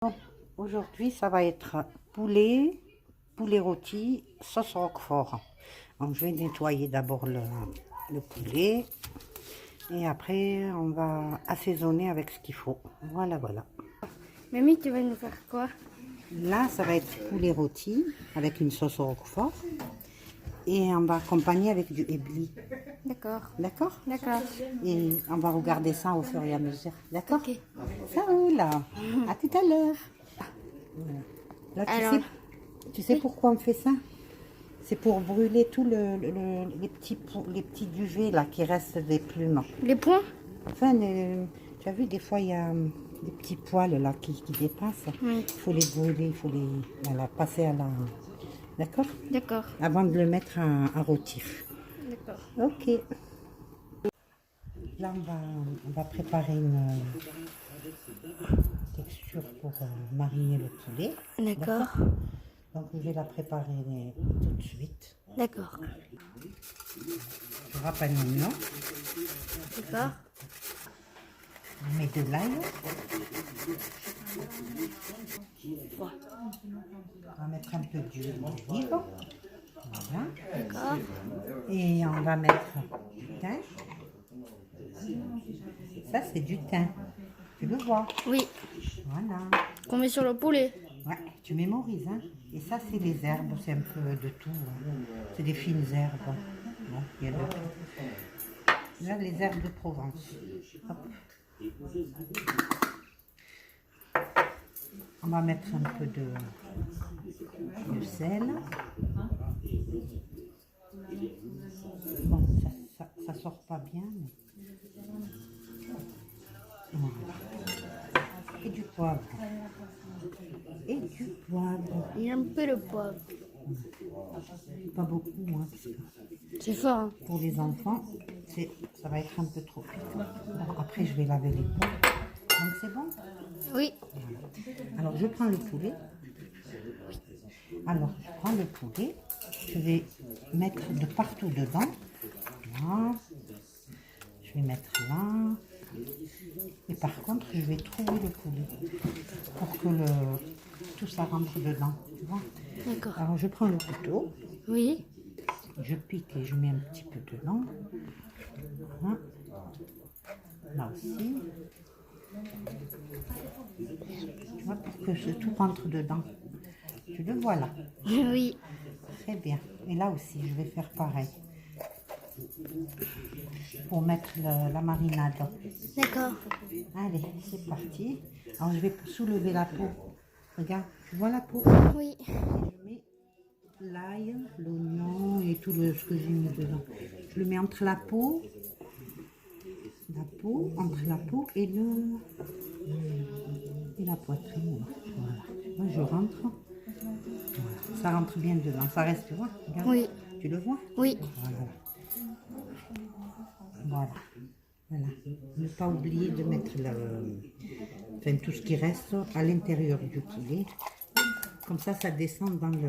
Bon, aujourd'hui, ça va être poulet rôti, sauce roquefort. Donc, je vais nettoyer d'abord le poulet et après, on va assaisonner avec ce qu'il faut. Voilà, voilà. Mamie, tu vas nous faire quoi? Là, ça va être poulet rôti avec une sauce roquefort et on va accompagner avec du éblis. D'accord. D'accord? D'accord. Et on va regarder ça au fur et à mesure. D'accord? Ok. Ça roule. À tout à l'heure. Voilà. Là, Alors, tu sais pourquoi on fait ça? C'est pour brûler tous les petits duvets là qui restent des plumes. les points? Enfin, tu as vu, des fois, il y a des petits poils là qui dépassent. Oui. Il faut les brûler, il faut les voilà, passer à la... D'accord? D'accord. Avant de le mettre à rôtir. D'accord. Ok. Là, on va préparer une texture pour mariner le poulet. D'accord. Donc, je vais la préparer tout de suite. D'accord. Je râpe un oignon. D'accord. Je mets de l'ail. On va mettre un peu d'huile d'olive. Voilà. D'accord. Et on va mettre du thym. Ça, c'est du thym. Tu le vois? Oui. Voilà. Qu'on met sur le poulet. Ouais, tu mémorises, hein. Et ça, c'est les herbes, c'est un peu de tout. Hein. C'est des fines herbes. Bon, il y a de tout. Là, les herbes de Provence. Hop. On va mettre un peu de sel. Bon, ça sort pas bien, mais... Voilà. Et du poivre. Et du poivre. Il y a un peu de poivre. Pas beaucoup, hein, parce que C'est fort. Hein. pour les enfants, ça va être un peu trop piquant. Bon, après, je vais laver les pots. Donc, c'est bon? Oui. Voilà. Alors, je prends le poulet. Alors, je prends le poulet. Je vais mettre de partout dedans. Voilà. Je vais mettre là. Et par contre, je vais trouver le poulet pour que tout ça rentre dedans. Tu vois? D'accord. Alors, je prends le couteau. Oui. Je pique et je mets un petit peu dedans. Voilà. Là aussi. Tu vois, pour que tout rentre dedans. Tu le vois là. Oui. Très bien. Et là aussi, je vais faire pareil. Pour mettre la marinade. D'accord. Allez, c'est parti. Alors, je vais soulever la peau. Regarde, tu vois la peau? Oui. Et je mets l'ail, l'oignon et tout ce que j'ai mis dedans. Je le mets entre la peau entre la peau et la poitrine. Voilà. Moi, je rentre. Voilà. Ça rentre bien dedans. Ça reste, tu vois? Regarde. Oui. Tu le vois? Oui. Voilà. Voilà. Voilà. Ne pas oublier de mettre tout ce qui reste à l'intérieur du poulet. Comme ça descend dans Dans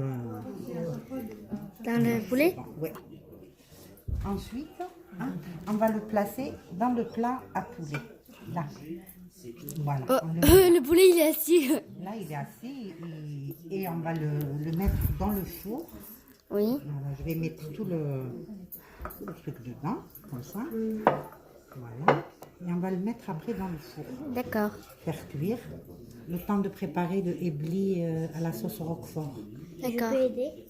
le poulet? Ouais. Ensuite, hein, on va le placer dans le plat à poulet. Là. Voilà. Oh, le poulet, il est assis. Là, il est assis et on va le mettre dans le four. Oui. Voilà, je vais mettre tout le truc dedans, comme ça. Voilà. Et on va le mettre après dans le four. D'accord. Faire cuire. Le temps de préparer le éblis à la sauce roquefort. D'accord. Je peux aider?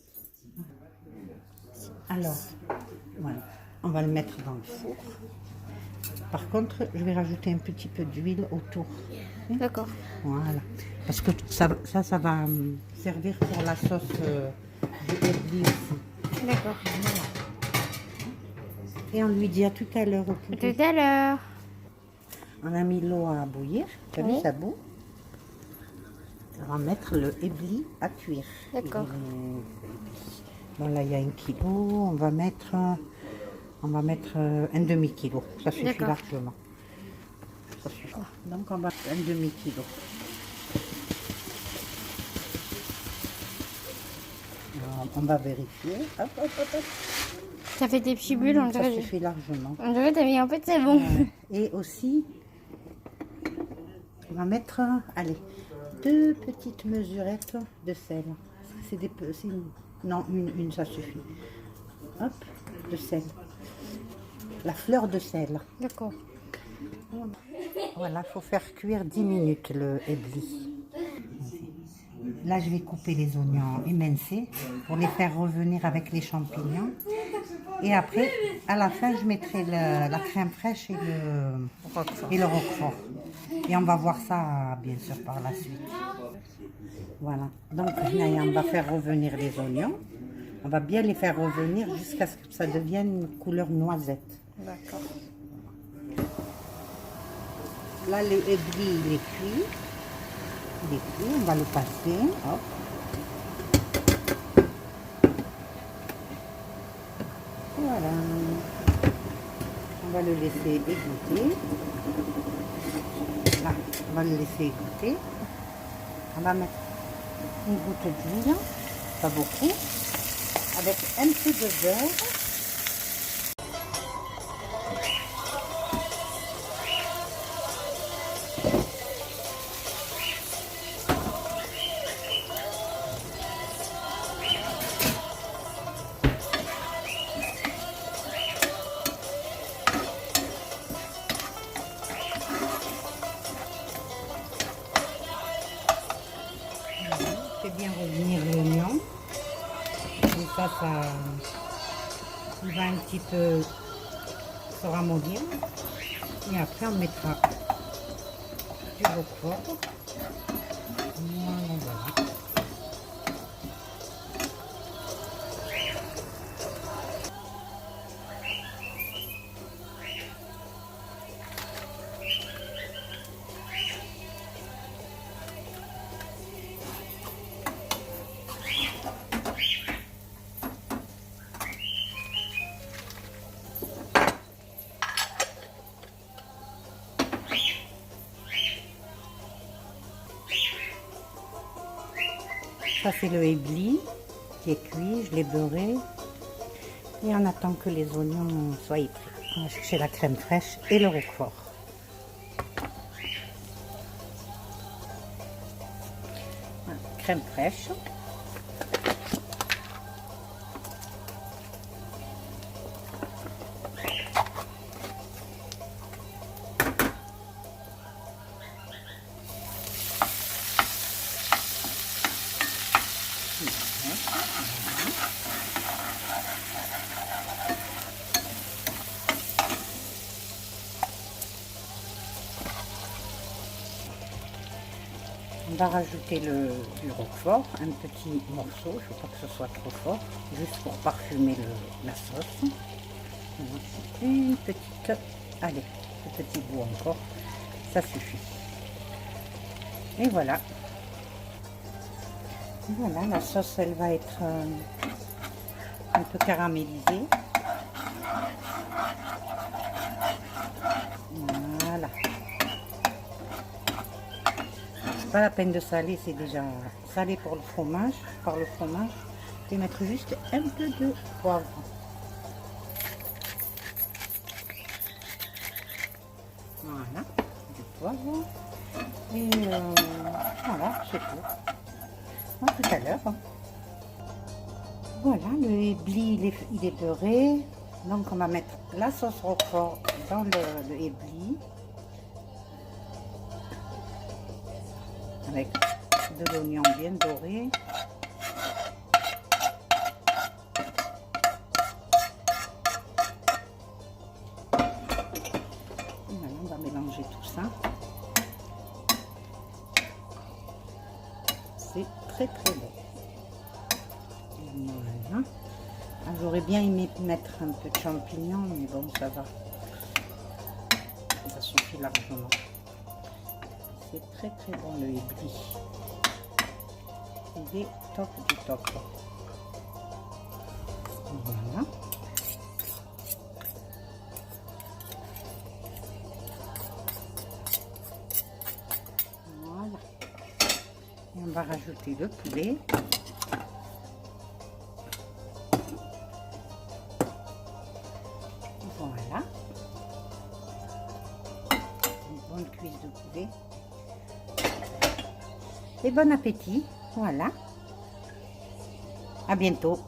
Alors, voilà. On va le mettre dans le four. Par contre, je vais rajouter un petit peu d'huile autour. D'accord. Voilà. Parce que ça va servir pour la sauce du éblis aussi. D'accord. Voilà. Et on lui dit à tout à l'heure au À poulet. tout à l'heure. On a mis l'eau à bouillir. Tu as vu, ça bout. On va mettre le éblis à cuire. D'accord. Bon, là, il y a 1 kilo. On va mettre un demi-kilo. Ça suffit largement. Ça suffit. Donc, on va mettre un demi-kilo. Alors, on va vérifier. Hop, hop, hop, hop. Ça fait des petits bulles, on Ça dirait. suffit largement. On dirait, t'as mis en fait, c'est bon. Et aussi, on va mettre, allez, 2 petites mesurettes de sel. C'est des non, une ça suffit. Hop, de sel. La fleur de sel. D'accord. Voilà, il faut faire cuire 10 minutes le éblis. Là, je vais couper les oignons émincés pour les faire revenir avec les champignons. Et après, à la fin, je mettrai la crème fraîche et le roquefort. Et on va voir ça, bien sûr, par la suite. Voilà. Donc, on va faire revenir les oignons. On va bien les faire revenir jusqu'à ce que ça devienne couleur noisette. D'accord. Là, le éblis, il est cuit. Il est cuit, on va le passer. Hop. Voilà. On va le laisser égoutter. Là, on va le laisser égoutter. On va mettre une goutte d'huile, pas beaucoup, avec un peu de beurre. Fait bien revenir l'oignon. Comme ça, il va un petit peu se ramollir. Et après, on mettra du roquefort. Voilà. Ça, c'est le éblis qui est cuit, je l'ai beurré. Et on attend que les oignons soient cuits. On va chercher la crème fraîche et le roquefort. Voilà, crème fraîche. On va rajouter du roquefort, un petit morceau, il ne faut pas que ce soit trop fort, juste pour parfumer la sauce. Une petite, allez, un petit bout encore, ça suffit. Et voilà. Voilà, la sauce, elle va être un peu caramélisée. Voilà. Pas la peine de saler, c'est déjà salé pour le fromage. Par le fromage, je vais mettre juste un peu de poivre. Voilà, du poivre. Et voilà, c'est tout. À tout à l'heure. Voilà, le éblis, il est beurré. Donc on va mettre la sauce roquefort dans le éblis. Avec de l'oignon bien doré. Et maintenant, on va mélanger tout ça. C'est très très bon. Voilà. J'aurais bien aimé mettre un peu de champignons, mais bon, ça va. Ça suffit largement. C'est très très bon le éblis. Il est top du top. Voilà. Voilà. Et on va rajouter le poulet. Voilà. Une bonne cuisse de poulet. Et bon appétit. Voilà. À bientôt.